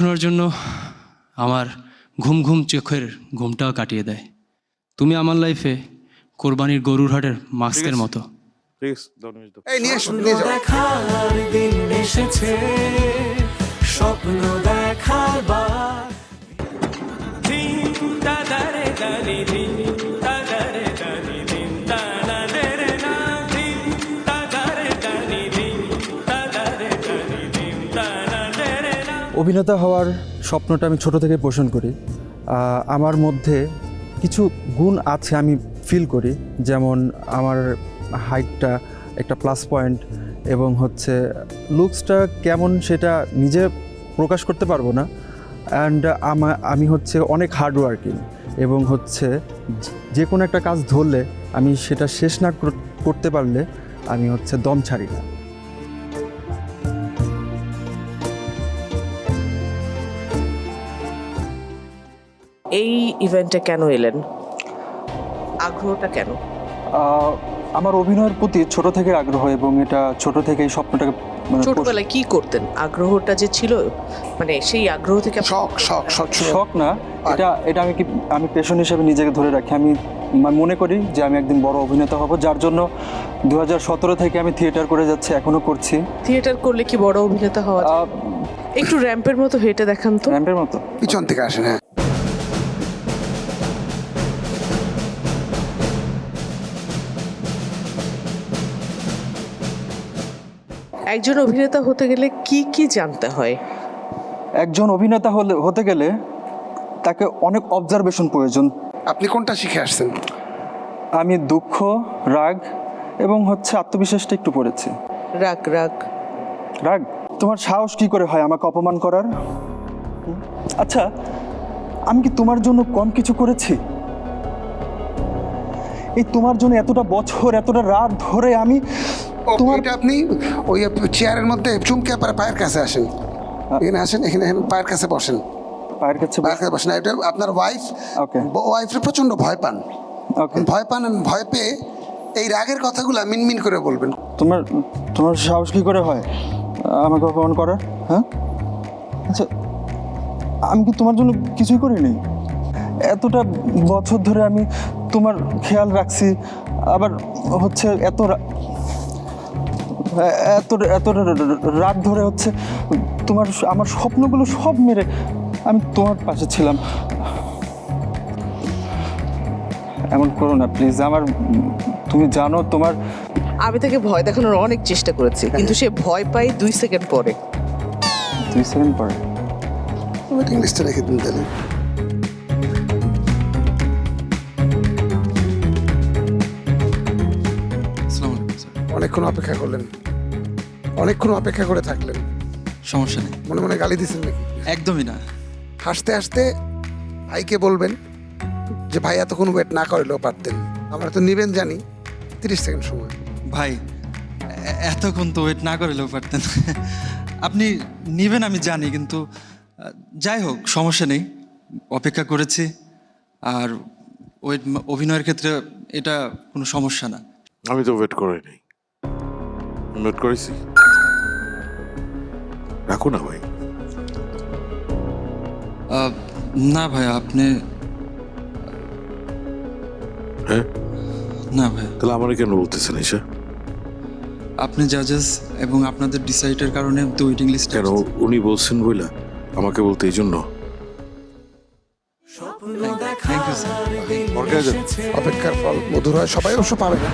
শোনার জন্য আমার ঘুম ঘুম চোখের ঘুমটাও কাটিয়ে দেয়। তুমি আমার লাইফে কোরবানির গরুর হাটের মাস্কের মতো। এই নিয়ে এসো, নিয়ে যাও। দেখার দিন এসেছে, স্বপ্ন দেখার বার। অভিনেতা হওয়ার স্বপ্নটা আমি ছোট থেকে পোষণ করি। আমার মধ্যে কিছু গুণ আছে আমি ফিল করি, যেমন আমার হাইটটা একটা প্লাস পয়েন্ট, এবং হচ্ছে লুকসটা কেমন সেটা নিজে প্রকাশ করতে পারবো না। অ্যান্ড আমি হচ্ছে অনেক হার্ড ওয়ার্কিং, এবং হচ্ছে যে কোনো একটা কাজ ধরলে আমি সেটা শেষ না করতে পারলে আমি হচ্ছে দম ছাড়ি না। এই ইভেন্টে কেন এলেন, আগ্রহটা কেন? আমার অভিনয়ের প্রতি ছোট থেকে আগ্রহ, এবং এটা ছোট থেকে এই স্বপ্নটাকে ছোটবেলায় কি করতেন? আগ্রহটা যে ছিল, মানে সেই আগ্রহ থেকে শখ শখ শখ শখ। শখ না, এটা আমি পেশন হিসেবে নিজেকে ধরে রাখি। আমি মনে করি যে আমি একদিন বড় অভিনেতা হব, যার জন্য 2017 থেকে আমি থিয়েটার করে যাচ্ছি, এখনো করছি। থিয়েটার করলে কি বড় অভিনেতা হওয়া যায়? একটু র্যাম্পের মতো হেঁটে দেখান তো। র্যাম্পের মতো পিছন থেকে আসেন। হ্যাঁ, একজন অভিনেতা হতে গেলে কি কি জানতে হয়? একজন অভিনেতা হতে গেলে তাকে অনেক অবজারভেশন প্রয়োজন। আপনি কোনটা শিখে আসছেন? আমি দুঃখ, রাগ এবং হচ্ছে আত্মবিশ্বাসটা একটু পড়েছি। রাগ রাগ রাগ? তোমার সাহস কি করে হয় আমাকে অপমান করার? আচ্ছা, আমি কি তোমার জন্য কম কিছু করেছি? এই তোমার জন্য এতটা বছর, এতটা রাত ধরে আমি তোমার এটা আপনি ওই চেয়ারের মধ্যে চুমকে পরে পায়ের কাছে আসেন। এখানে আসেন, এখানে পায়ের কাছে বসেন। পায়ের কাছে পায়ের কাছে বসেন। এটা আপনার ওয়াইফ, ওকে, ওয়াইফের প্রচন্ড ভয় পান। ওকে। ভয় পান, ভয় পেয়ে এই রাগের কথাগুলো মিনমিন করে বলবেন। তোমার সাহস কি করে হয় আমাকে অপমান করার? হ্যাঁ, আচ্ছা, আমি কি তোমার জন্য কিছুই করিনি? এতটা বছর ধরে আমি তোমার খেয়াল রাখছি, আবার হচ্ছে এত রাত ধরে হচ্ছে আমার স্বপ্নগুলো সব মেরে আমি তোমার পাশে ছিলাম। এমন করো না প্লিজ। তুমি জানো তোমার। আমি তাকে ভয় দেখানোর অনেক চেষ্টা করেছি, কিন্তু সে ভয় পায় 2 সেকেন্ড পরে। 2 সেকেন্ড পরে ওয়েটিং লিস্টে রেখে দিন তাহলে। অনেকক্ষণ অপেক্ষা করলেন, অনেকক্ষণ অপেক্ষা করে থাকলেন। সমস্যা নেই, মনে মনে গালি দিচ্ছেন নাকি? একদমই না। হাসতে হাসতে ভাইকে বলবেন যে ভাই এতক্ষণ ওয়েট না করলেও পারতেন, আমরা তো নিবেন জানি। 30 সেকেন্ড সময়। ভাই এতক্ষণ তো ওয়েট না করলেও পারতেন। আপনি নেবেন আমি জানি, কিন্তু যাই হোক সমস্যা নেই, অপেক্ষা করেছি। আর ওয়েট অভিনয়ের ক্ষেত্রে এটা কোনো সমস্যা না। আমি তো ওয়েট করিনি, ওয়েট করেছি। রাখো না ভাই। না ভাই, আপনি হ্যাঁ, না ভাই, তাহলে আমার কেন বলতেছেন ঈশা? আপনি জাজেস এবং আপনাদের ডিসাইডের কারণে তো ওয়েটিং লিস্ট। কেন উনি বলছেন বইলা আমাকে বলতে? এই জন্য থ্যাংক ইউ স্যার। অর্গানাইজার অপেক্ষার ফল মধুর হয়, সবাই অবশ্য পাবে না।